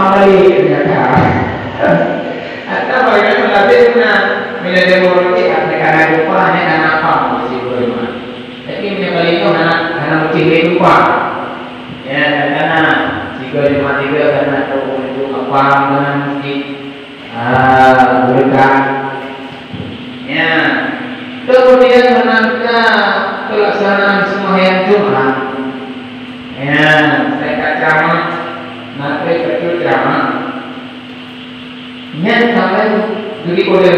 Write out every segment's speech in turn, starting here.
balik ternyata. Atau bagaimana melatih guna bila dia berarti karena lupa hanya karena apa masih berima. Tapi bila balik itu karena mencari lupa. Ya karena jika dimati dia karena itu apa mana mesti berkah. Ya kemudian menangkap pelaksanaan sembahyang Jumat. Ya saya kacama nanti kecil ceramah. Nhân sampai jadi kode,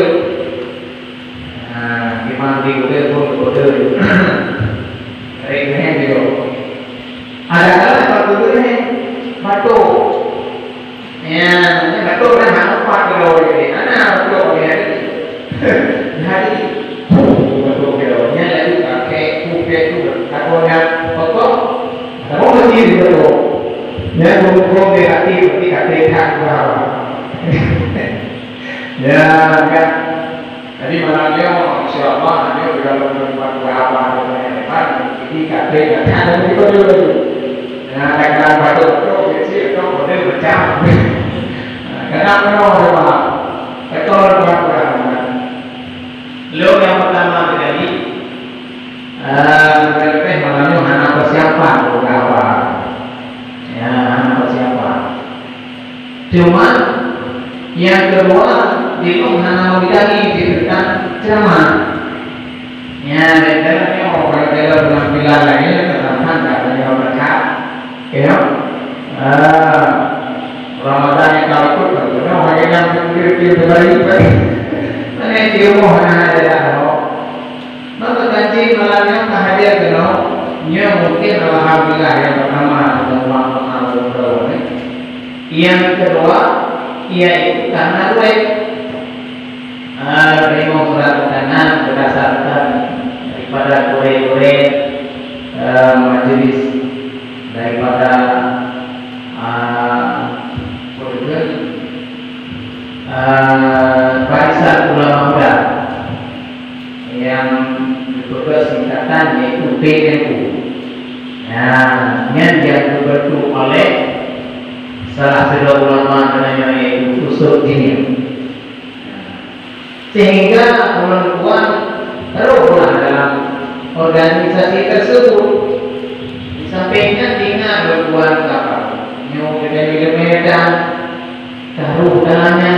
gimana di kode, regnya gitu. Ada kalau waktu itu nih batu, ya batu kan harus 4 kilo jadi, anak batu ya, jadi batu kilonya lagi pakai kupe itu, takonya pokok, takok masih di batu, ya kupe berarti kan berapa. Ya kan, jadi malamnya insyaallah nanti kalau berbuat apa depan ini kata ada itu dulu. Nah, kata batu kecil itu boleh berjam. Kenapa no? Betul berapa? Lo yang pertama tadi, mereka malamnya anak persiapan berapa? Ya, anak persiapan. Cuma yang kedua itu hanya bidani diberikan ceramah. Ya, bedanya orang kalau penampilan lainnya terutama katanya berkat, ya. Ramadan yang kalau itu karena orang yang berpikir berbalik, mana dia mau hanya ada loh. Maka kancing malamnya kehadiran keno, nya mungkin alhamdulillah yang pertama dengan pengaruh ini. Yang kedua yaitu karena duit terima melakukan berdasarkan daripada kure-kure majelis daripada barisan ulama muda yang bertugas singkatan yaitu PNU. Nah, yang dibentuk oleh salah satu ulama namanya yaitu Usul Dini. Sehingga perempuan teruslah dalam organisasi tersebut. Disampaikan dengan berbuat apa? Nyok dari Medan, taruh dalamnya.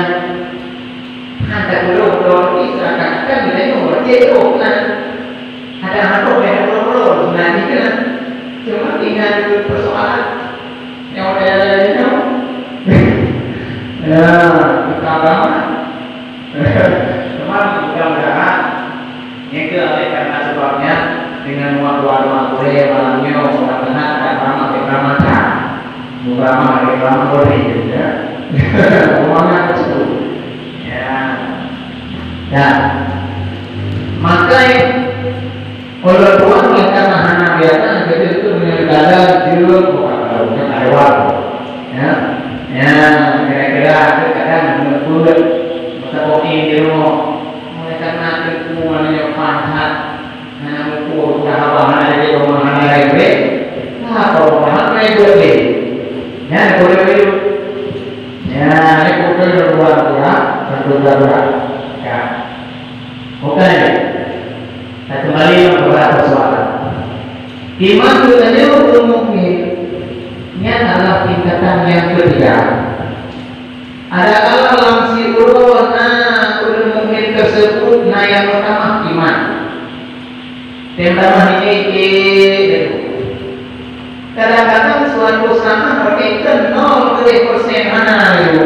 Hantar belum diserahkan bila nyok cekok kan. Ada hantar belum nanti kan. Cuma tinggal persoalan yang ada nyok. Ya, kita bangun. Teman mudah-mudahan ini oleh karena sebabnya dengan waktu-waktu malamnya mudah-mudahan akan ramah keramatan, mudah-mudahan keramatan boleh ya. Uangnya tersebut. Ya. Dan maka kalau Tuhan oleh karena hana biasa jadi itu menegala jilid bukan kalau lewat. Ya. Ya, kira-kira kadang menurut seperti di rumah mereka nak semuanya panhat, nak ukur dah apa mana di rumah mana lagi, nah kalau mana lagi, ya boleh begitu, ya ini ukur berdua, ya, oke, kita kembali beberapa soalan. Iman katanya untuk mukmin, ini adalah tingkatan yang ketiga. Adakah langsir urona udah mukmin tersebut yang pertama iman. Yang pertama ini kadang-kadang suatu sama mereka 0% mana itu.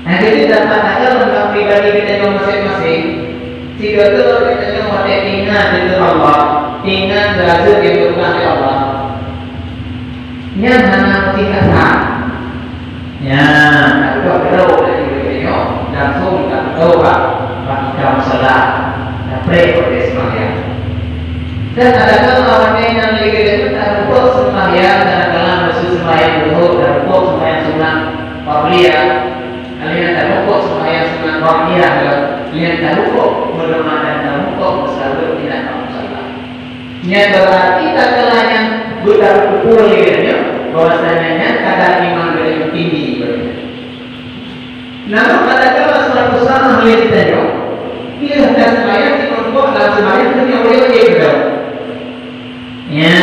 Nah jadi dapat aja tentang pribadi kita yang masing-masing. Jika kita yang mau ingat itu Allah, ingat derajat yang berkah Allah. Yang mana tingkatan. Ya, kalau perlu dari beliau langsung tak tahu pak masalah, tak perlu sembahyang. Dan adakah orang yang lagi itu tak rukuk sembahyang dan dalam bersus sembahyang dulu dan rukuk sembahyang sunat qabliyah, kalian tak rukuk sembahyang sunat qabliyah, kalian tak rukuk berdoa dan tak rukuk berselalu tidak masalah. Yang berarti tak kalah yang buta pukul ini, bahwasanya kadar iman beliau yang kita jauh. Bila hendak sembahyang si kelompok dalam sembahyang itu yang boleh wajib jauh. Ya,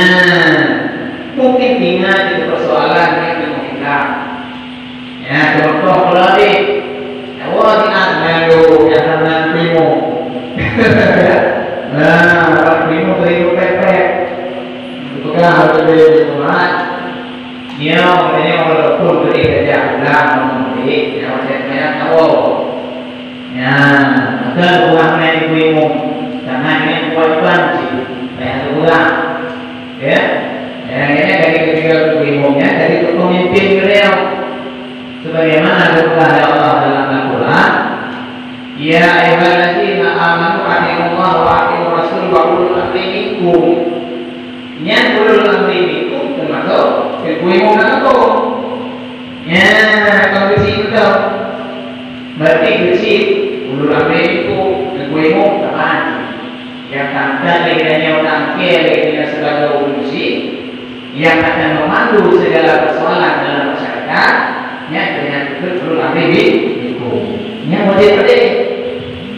mungkin tinggal itu persoalan yang mungkin tak. Ya, contoh kalau di awal tinggal sembahyang dulu, jangan dengan primo. Nah, primo primo pepek. Itu kan harus beli semua. Dia maknanya walaupun beri kerja ulang memberi, dia macam tahu. Ya, maka uang main primo, jangan dengan kewajiban sih, bayar ulang. Ya, ini dari ketiga primonya dari pemimpin beliau. Sebagaimana firman Allah dalam Al-Quran, ya ayyuhalladzina amanu atiiullaha wa atiiur rasul wa ulul amri minkum. Yang ulul amri minkum termasuk primo itu. Ya, kalau bersih itu, berarti bersih ulul amri itu primo kapan? Yang tanda legalnya orang kaya sebagai bersih, yang akan memandu segala persoalan dalam masyarakat. Ya, dengan ulul amri itu. Yang wajib berdiri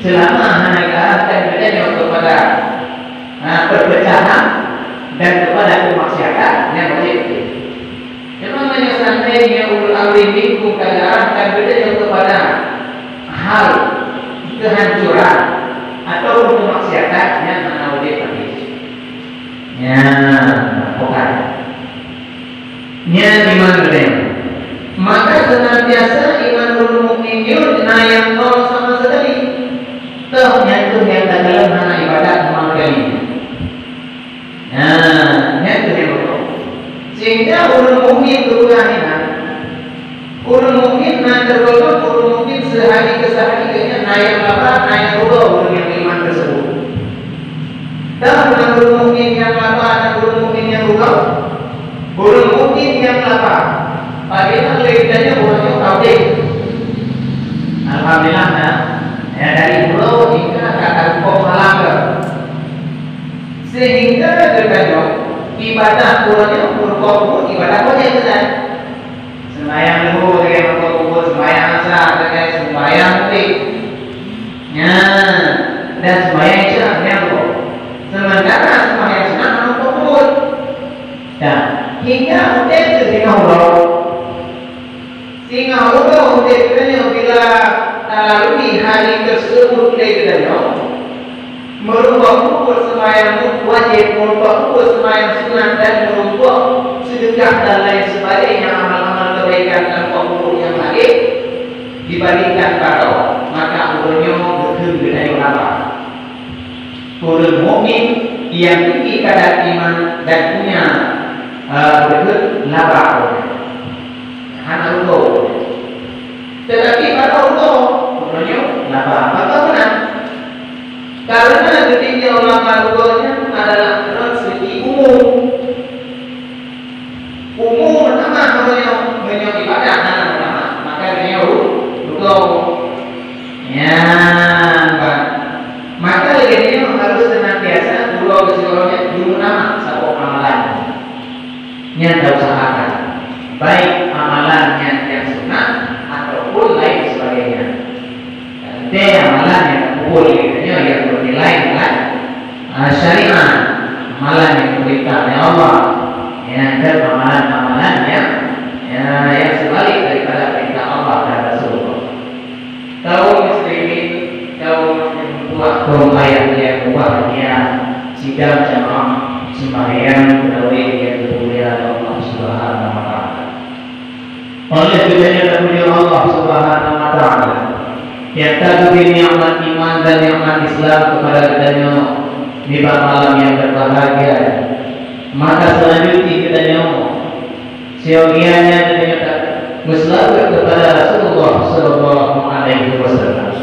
selama negara dan bedanya kepada perpecahan dan kepada kemaksiatan yang wajib berdiri. Memang seandainya ulul amri minkum keadaan bedanya kepada hal kehancuran atau kemaksiatan yang mana wajib berdiri. Ya, bukan. Nya iman berdiri. Maka senantiasa imanul mukminun yang nol sama sekali. Toh yang tak dalam mana ibadat mengkali. Nah, yang betul. Sehingga ulul mukmin kebudahan. Ulul mukmin tergolong ulul mukmin sehari ke sehari yang apa yang Allah ulul yang iman tersebut. Dan ulul mukmin yang apa dan ulul mukmin yang Allah. Ulul mukmin yang apa? Bagaimana legalnya orangnya tauhid. Alhamdulillah, ya dari pulau hingga kata Malangga. Sehingga katanya ibadah orangnya berkumpul ibadah wajib kan. Sembahyang dulu dengan berkumpul sembahyang asar dengan sembahyang putih. Ya, dan sembahyang isya yang sementara sembahyang sunat berkumpul. Dan hingga udah terima Allah. Sehingga Allah untuk bila melalui hari tersebut kita merubah sembahyang wajib, merubah sembahyang sunat dan merubah sedekah dan lain sebagainya amal-amal kebaikan dan pokok yang lain dibandingkan pada maka ulunnya berhubung dengan apa? Ulul mukmin yang tinggi kadar iman dan punya berhubung labak. Anak Allah. Tetapi pada Allah, maknanya apa benar? Karena ketika ulama Allahnya adalah rezeki umum. Umum pertama maknanya ibadah pertama, maka dia Allah. Ya, maka lagi harus senantiasa Allah keseluruhannya dulu nama satu amalan. Yang usahakan. Baik amalannya yang sunat ataupun lain sebagainya. Nanti amalan yang boleh yang bernilai syariah, amalan yang diperintah oleh Allah, dan amalan-amalan yang sebalik daripada perintah Allah dan Rasulullah. Kaum muslimin, kaum ayat yang bahagia sidang jamaah sembahyang tarawih yang dimuliakan Allah Subhanahu wa taala. Oleh karenanya terpuji Allah Subhanahu wa taala yang terberi nikmat iman dan nikmat Islam kepada kitanya di malam yang berbahagia. Maka selanjutnya kitanya siogianya kitanya berselawat kepada Rasulullah sallallahu alaihi wasallam.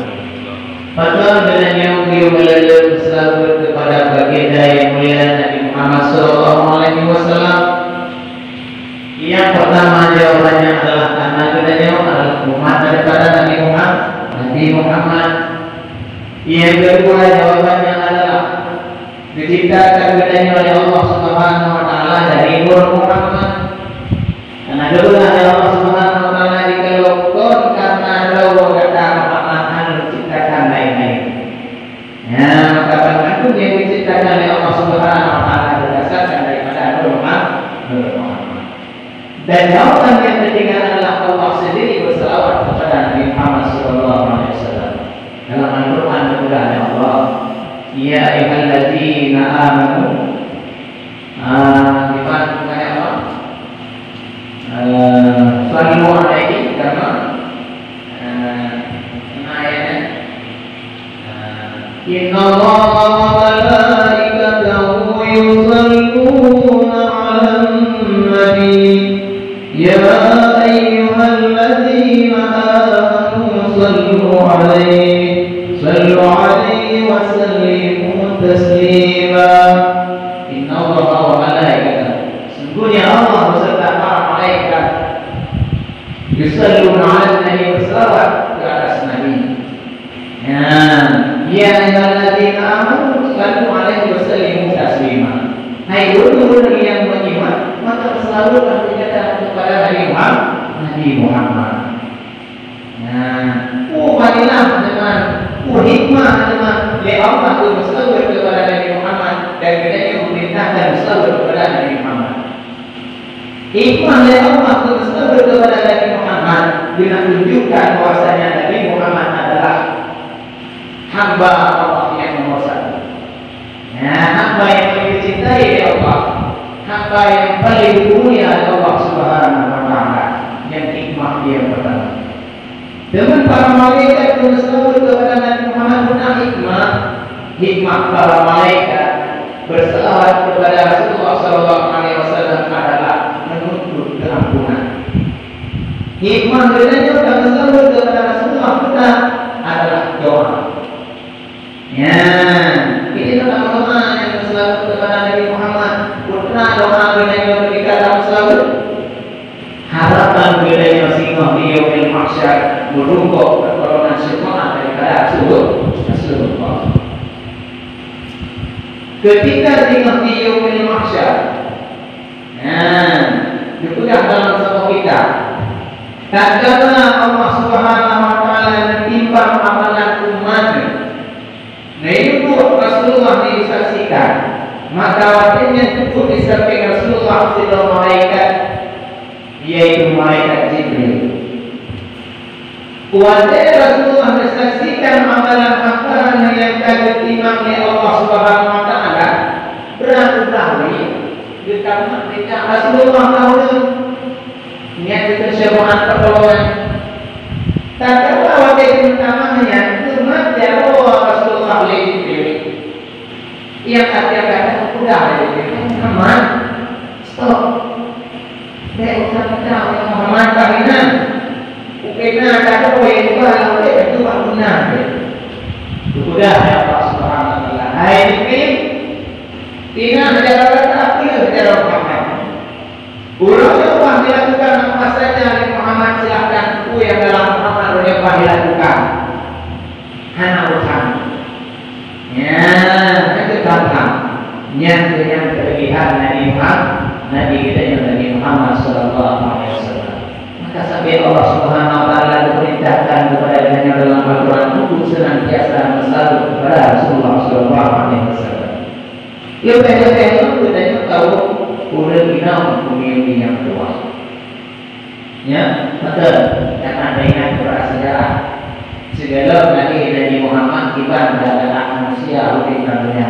Maka kitanya beliau berselawat kepada baginda yang mulia Nabi Muhammad sallallahu alaihi wasallam. Yang pertama jawabannya adalah karena kita adalah umat daripada Nabi Muhammad. Yang kedua jawabannya adalah diciptakan bedanya oleh Allah Subhanahu wa taala dari Nur Muhammad. Karena dulu Allah Subhanahu wa taala dikalaupun karena Allah kata Muhammad diciptakan Innallaha wa malaikatahu yusalluna 'alan nabi ya ayyuhalladzina amanu sallu 'alaihi wa sallimu taslima. Innallaha wa malaikatahu, sungguhnya Allah beserta para malaikat, yusalluna 'alan nabi, berselawat ke atas nabi. Ya ayyuhalladzina amanu sallu 'alaihi wa sallimu taslima. Hai orang-orang yang beriman, maka bersalawatlah kepada Nabi Muhammad. Fadilah teman, hikmah teman, ya Allah itu bersalawat kepada Nabi Muhammad dan kemudian memerintahkan bersalawat kepada Nabi Muhammad. Hikmah ya Allah itu bersalawat kepada Nabi Muhammad dengan tunjukkan bahwasanya Nabi Muhammad adalah hamba Allah yang nomor satu. Hamba yang paling dicintai oleh Allah, hamba yang paling mulia oleh Allah Subhanahu wa Ta'ala. Yang hikmah yang pertama. Dengan para malaikat bersalawat kepada Nabi Muhammad benar hikmah para malaikat bersalawat kepada Rasulullah SAW adalah menuntut keampunan. Hikmah bedanya bersalawat kepada Rasulullah benar adalah doa. Ini teman-teman yang bersalawat kepada Nabi Muhammad. Putra doa bedanya ketika dalam salawat. Harapan bedanya singgah di yaumil mahsyar merungkuk pertolongan syafaat daripada Rasulullah. Ketika singgah di yaumil mahsyar, sudah dalam satu kita. Tak kala Allah Subhanahu wa Ta'ala menimbang amalan umatnya. Nah itu Rasulullah disaksikan, maka waktunya cukup disampaikan Rasulullah sedang malaikat, yaitu malaikat Jibril. Wajah Rasulullah disaksikan amalan-amalan yang diterima oleh Allah Subhanahu wa Ta'ala. Berarti kita Rasulullah tahu niat itu syafaat pertolongan. Tak kala waktu itu utamanya cuma jawab Rasulullah oleh Jibril. Yang kata-kata udah Muhammad stop. Saya usah minta Muhammad kawinan. Ukena kata itu kalau itu bangunan. Sudah ya Allah Subhanahu wa Ta'ala. Hai Jibril, tidak ada kata apa bicara Muhammad. Ulama yang dilakukan apa saja oleh Muhammad, silakan yang dalam Muhammad yang dilakukan. Hana utang. Itu gampang. Yang terlihat Nabi Muhammad, Nabi kita yang Nabi Muhammad Sallallahu Alaihi Wasallam. Maka sampai Allah Subhanahu Wa Taala diperintahkan kepada Nabi dalam Al-Quran untuk senantiasa bersalawat kepada Rasulullah Sallallahu Alaihi Wasallam. Ya betul kita tahu udah kita memiliki yang luas. Ya, betul. Dan ada yang bersejarah. Segala Nabi Muhammad kita adalah manusia unik dunia.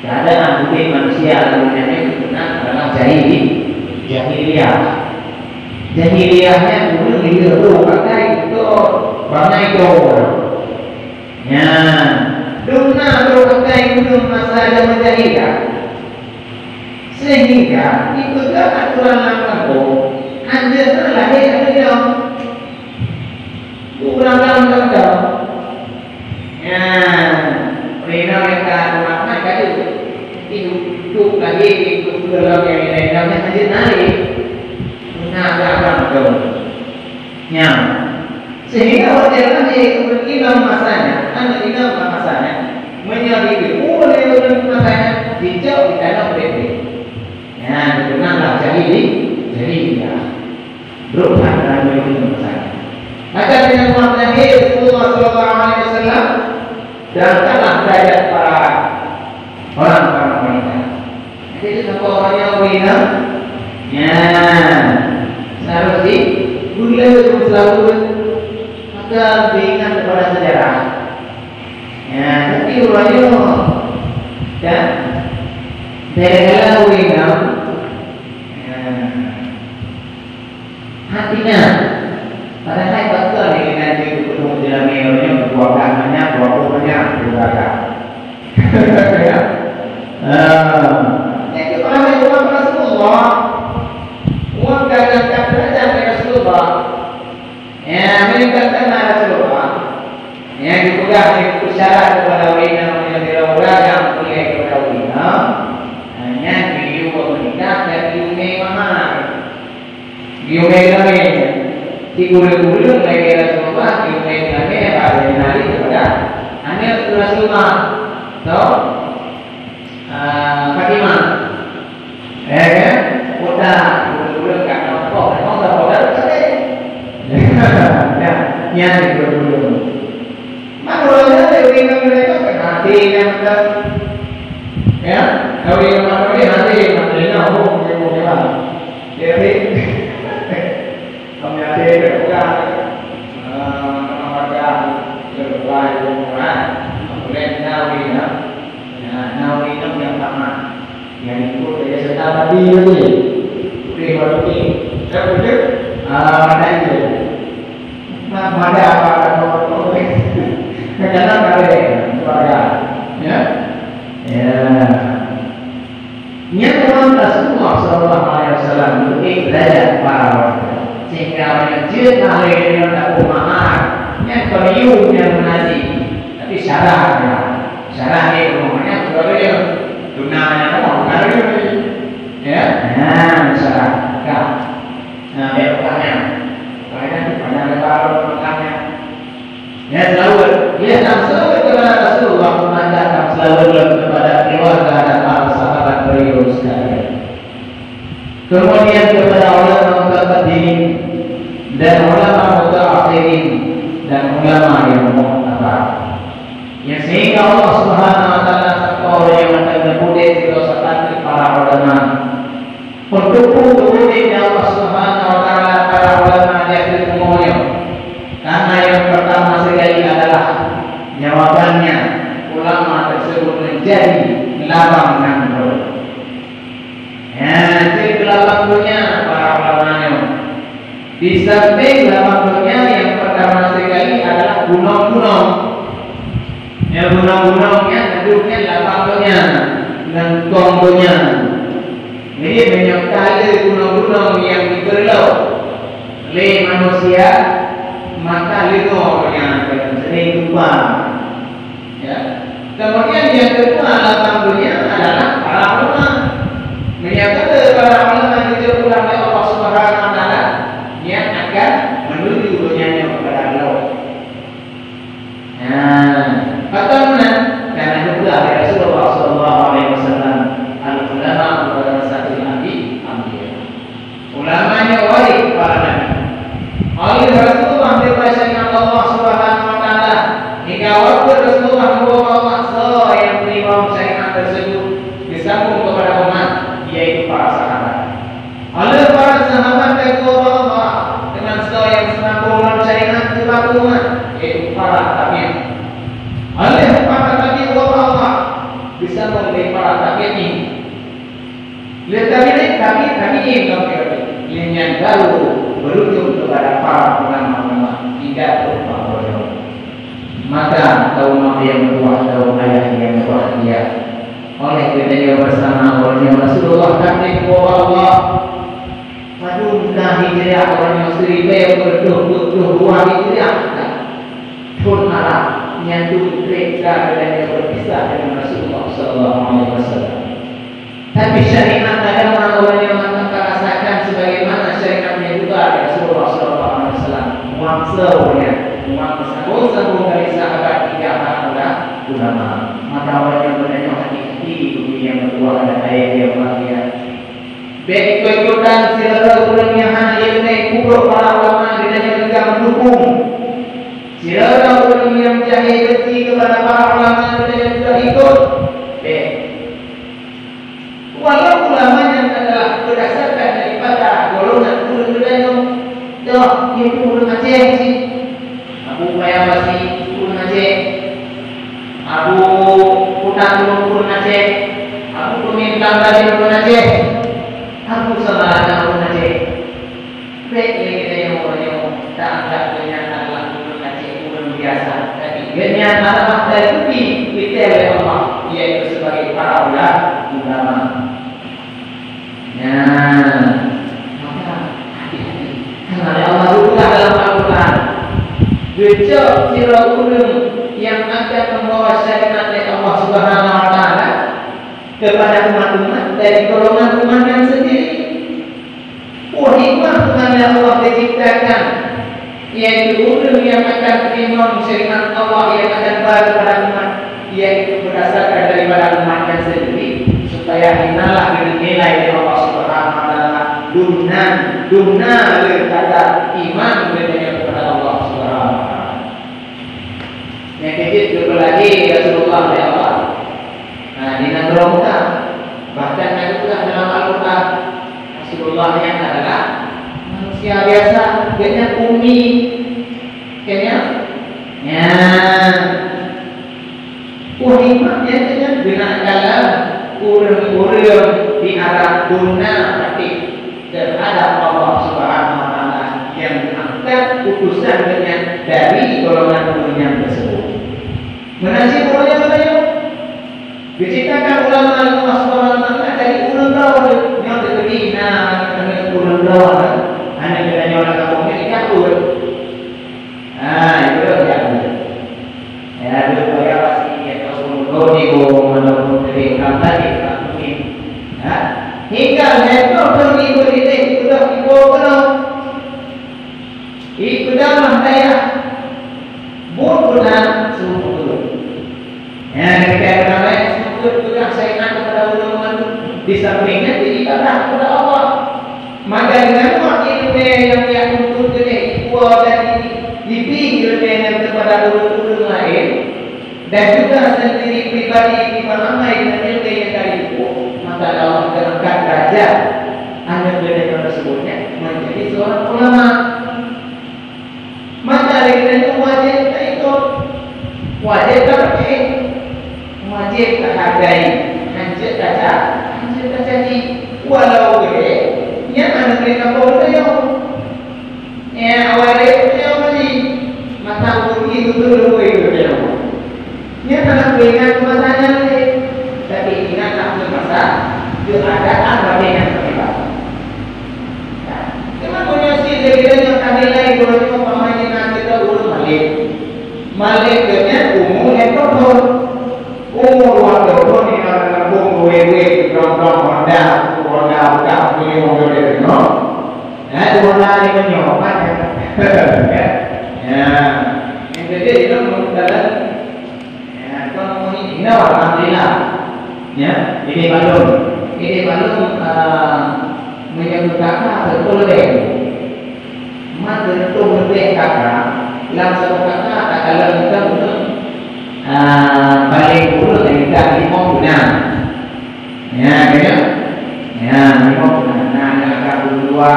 Keadaan unik manusia dunia ini benar adalah jahiliyah. Jahiliyahnya dulu itu pakai itu banyak itu. Ya, dunia itu pakai itu masa zaman jahiliyah. Sehingga itu kan aturan laku hanya lahir beliau kurang dalam perintah mereka rumah kayu hidup lagi itu dalam yang lainnya hanya naik agak sehingga wajarlah imam masanya menyelidiki oleh masanya hijau di dalam bebek. Denganlah jahiliyah berubah dalam hidup saya. Maka dengan makna Rasulullah Sallallahu Alaihi Wasallam datanglah derajat para orang wanita. Jadi siapa orang yang wanita, seharusnya boleh selalu maka beringat kepada sejarah. Tapi orangnya dan dari hatinya pada saya betul dengan itu ketemu dalam media berbuat namanya banyak juga. Ya. Yang kepala uang Rasulullah, uang gagangkan derajat Rasulullah. Ya, meningkatkan Rasulullah. Yang dipegang itu syarat kepada wina yang diragam oleh kepada wina. Hanya video menikah dan diumai mahal. Diumai kami. Digulung-gulung lagi Rasulullah, diumai kami pada hari kepada hanya Rasulullah. So, Fatimah. Kan? Udah gulung-gulung kat apa? Memang tak boleh tak. Ya, digulung-gulung. Maknanya dari mereka hati yang ada, ya, dari maknanya hati, maknanya aku mau gimana? Jadi, kami ada berbuat, namanya berbuat berbuat, kemudian nawina, nawina yang pertama, yang itu dari setelah tadi ini, baru ini, kemudian ada itu, ada apa kalau kadang kali keluarga, ya, yang teman Rasulullah Sallallahu Alaihi Wasallam itu derajat para wanita, sehingga menyebut ahli yang tak umar, yang periu yang mengaji, tapi syaratnya umumnya sebagai tunanya kamu kali, ya, syarat, berkahnya, banyak lebar berkahnya. Ya selalu kepada Rasulullah mengatakan selalu kepada keluarga dan para sahabat beliau sekalian. Kemudian kepada ulama mutaqaddimin dan ulama mutaakhirin dan ulama yang mu'tabar. Yang sehingga Allah Subhanahu wa taala sekor yang akan memudik filosofati para ulama. Pendukung kemudian Allah Subhanahu wa taala para ulama yang semuanya. Karena yang pertama sekali adalah jawabannya ulama tersebut menjadi labang nanggur. Ya, jadi labangnya para ulamanya. Di samping labangnya yang pertama sekali adalah gunung-gunung. Ya, gunung-gunungnya bentuknya labangnya dan tonggonya. Jadi menyertai gunung-gunung yang diperlu oleh manusia. Maka itu yang sering lupa, ya. Kemudian yang kedua alhamdulillah adalah para ulama. Menyatakan para ulama itu ulama Allah Subhanahu wa taala yang akan menuju dunia kepada Allah. Bagaimana? Karena juga Rasulullah Sallallahu Alaihi Wasallam al-ulama warasatul anbiya. Ulamanya wali para nabi. Oleh Rasulullah diberikan Allah Subhanahu wa taala hingga waktu Rasulullah membawa yang terima syariat tersebut disambung kepada umat yaitu para sahabat. Oleh para sahabat yang Allah dengan yang sambung syariat kepada umat yaitu para tabi'in. Oleh para tabi'in Allah disambung dari para tabi'in. Lihat tabi'in yang baru berujung kepada para ulama-ulama hingga kepada beliau. Maka kaum yang berbuat kaum ayah yang berbahagia oleh beliau bersama oleh Rasulullah kami Allah madunlah hijrah orang Muslim berdoa buah hijrah pun arah yang mereka dan berpisah dengan Rasulullah Sallallahu Alaihi Wasallam. Tapi syariat agama orang yang rasakan sebagaimana syariatnya juga Rasulullah Sallallahu Alaihi Wasallam. Maksudnya, sambung dari sahabat hingga para ulama. Maka orang yang bertanya hati-hati di dunia yang berdua ada ayat yang bahagia. Baik ikut-ikutan selera orang yang hanya ilmu kubur para ulama dan juga mendukung. Selera orang yang jahil benci kepada para ulama dan juga ikut. Baik. Walau ulamanya adalah berdasarkan daripada golongan ulama doh itu ulama Aceh sih. Abu Bayawasi ulama Aceh. Abu Putan ulama Aceh. Abu Pemintang dari ulama Aceh. Abu Sabarana ulama Aceh. Baik kita yang tak anggap kenyataan ulama Aceh ulama biasa. Tapi kenyataan pada itu dipilih oleh Allah, yaitu sebagai para ulama. Nah, maka hati-hati. Karena Allah berkata dalam Al-Quran, gejok sira ulum yang akan membawa syariat dari Allah Subhanahu Wa Taala kepada umat-umat dari golongan umatnya sendiri. Hikmah Tuhan yang Allah diciptakan, yaitu ulum yang akan terima syariat Allah yang akan baru kepada umat, yaitu berdasarkan daripada umatnya sendiri, supaya dinalah dinilai oleh Allah Subhanahu Wa Taala dumna kata iman kepada Allah Subhanahu Wa Taala. Yang kecil lagi Rasulullah ya Allah. Nah, di negara Mekah bahkan juga dalam Al-Quran Rasulullah yang adalah manusia biasa, dia umi, kayaknya, ya, hikmahnya kayaknya dengan kalam urang di arah dunia hati terhadap Allah Subhanahu Wa Taala yang diangkat utusan dengan dari golongan yang tersebut. Menasib ulama beliau diciptakan ulama Allah Subhanahu Wa Taala dari ulun bawah yang terkena dengan ulun bawah. Anak kita orang kampung ini kabur. Itu dia. Ya, dulu ya pasti kita semua di mana dari tadi mungkin. Ya, hingga itu pergi berita sudah dibawa itu dalam saya bukan sumber. Ya, ketika ramai sumber juga saya nak kepada ulama di sampingnya diibadah kepada Allah. Maka dengan waktu yang dia tuntut ini kuat dan dipikir dengan kepada ulama lain dan juga sendiri pribadi ramai dengan ilmu yang dari itu, maka Allah mengangkat derajat anak beliau tersebutnya menjadi seorang ulama. Maka kita itu wajib kita ikut, wajib kita percaya, wajib kita hargai, hancur kaca di walau gede, yang anak mereka boleh ya awal itu yang lagi mata itu dulu itu dia, yang anak mereka masanya lagi, tapi ingat tak masa keadaan bagian mereka. Cuma punya sih dia yang tadi lagi kalau Maliknya umur yang kotor, umur waktu itu ni kalau bung wewe berang Honda bukan punya mobil itu, no? Honda ni menyopan ya. Yang jadi itu mengenai, kalau ini alhamdulillah, ya ini balon menyebut kakak betul deh, mat betul lebih kakak. Langsung kata kalau kita untuk paling dulu kita 5 bulan, ya, gitu, ya 5 bulan. Nah, yang akan dua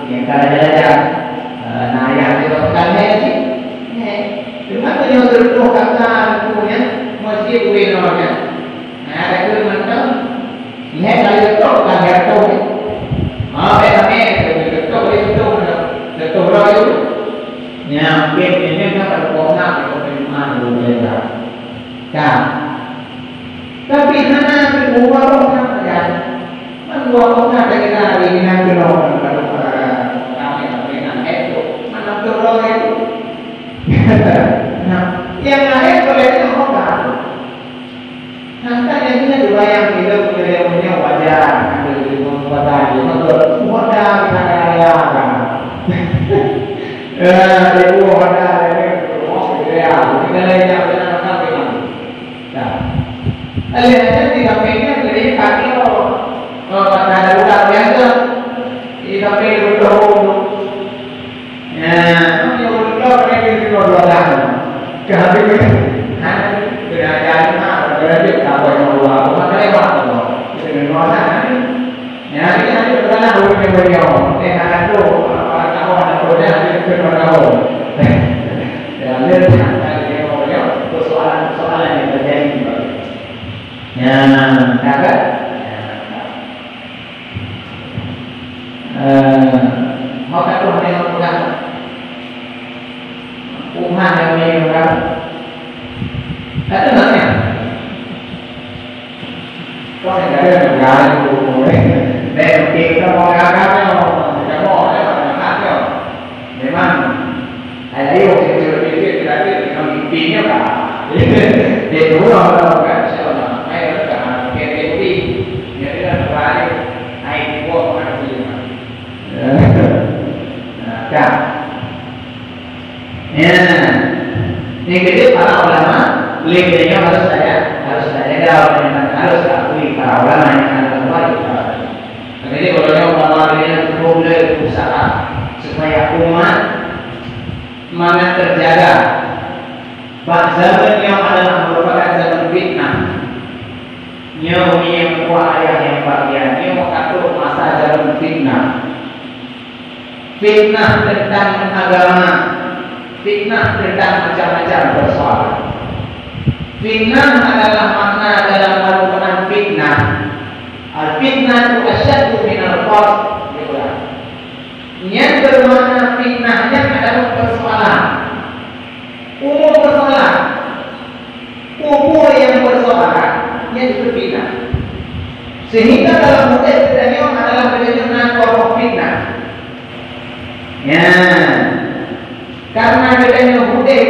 yang kada nah yang itu kali sih, cuma punya terus kata punya mesti punya, nah itu macam, ini kali itu kan itu, betul itu. Yang ini kan terpongak penerimaan berbeda. Kan? Tapi hana kedua orang kan, dua orang dari hari ini kan belum kalau kami dengan itu, mana kedua itu. Nah, yang lain boleh orang. Nah, kan yang dua yang kita punya wajar, ada di wajar, semua kita kaya kan. Ibu ada ya, kita lainnya benar benar memang. Nah, aliran di kampungnya jadi kaki kata ada ular biasa di kampung itu. Ya, yang ular mereka itu ular. Kami berada berada apa yang ular, mana lewat tu? Itu mana? Ya, kita berada di bawah. Ada tu. Ada persoalan yang terjadi. Ya, kakak. Mau kata dengan orang, yang menyuruh Ada namanya. Kau yang ada negara boleh. Dan kita mau ngakaknya, tidak mau ngakaknya. Memang ada yang pikir kita mimpinya kan. Dia dulu orang kan siapa? Ayo kan KTP. Jadi kan balik naik buat masih. Nah, ya. Ini jadi para ulama linknya harus ada harus akui para ulama yang ada wajib. Jadi kalau ulama ini boleh berusaha supaya umat mana terjaga. Zaman yang adalah merupakan zaman fitnah. Nyo yang ayah yang bagian nyo katur masa zaman fitnah. Fitnah tentang agama. Fitnah tentang macam-macam persoalan. Fitnah adalah makna dalam Al-Quran fitnah. Al-fitnah itu asyaddu minal qasd. Yang bermakna fitnahnya adalah persoalan. Umur persoalan. Umur yang persoalan yang itu fitnah. Sehingga dalam konteks kita adalah benar-benar pokok fitnah. Ya. Karena bedanya hudek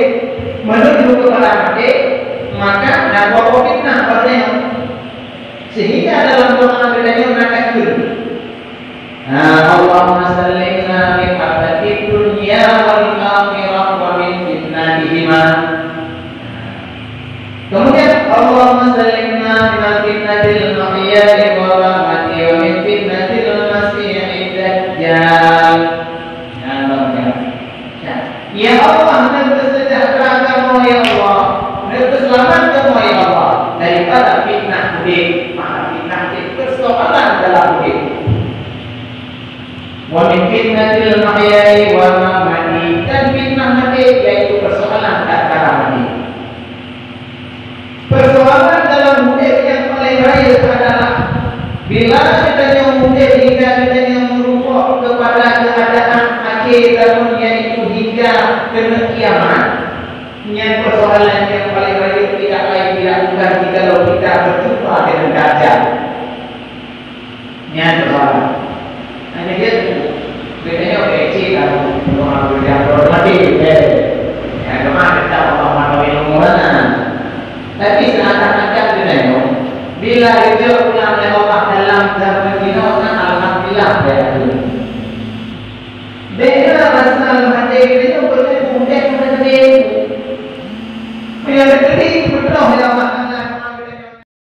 menuju kepada hati, maka dan pokok fitnah padanya. Sehingga dalam doa bedanya nakakir. Allahumma sallimna min fitnatid dunya wal akhirah wa min fitnatihima. Kemudian Allahumma sallimna min fitnatil mahya'i wal mamati wa min fitnatil masiihid dajjal. Ya Allah, dan kesejahteraanmu ya Allah, dan keselamatanmu ya Allah daripada fitnah hidup. Maka fitnah itu persoalan dalam hidup. Wa min fitnatil mahya'i wal mamati, dan fitnah mati yaitu persoalan tatkala mati. Persoalan dalam hidup yang paling raya adalah bila kita yang hidup hingga kita yang merubah kepada keadaan akhir tahun yaitu hingga ke kiamat. Yang persoalan yang paling raya tidak lain tidak bukan kalau kita berjumpa dengan dajjal. Yang persoalan. Hanya dia bedanya kecil kalau orang berjumpa mati. Ya kemana kita orang manusia umurana. Tapi seakan-akan bedanya bila itu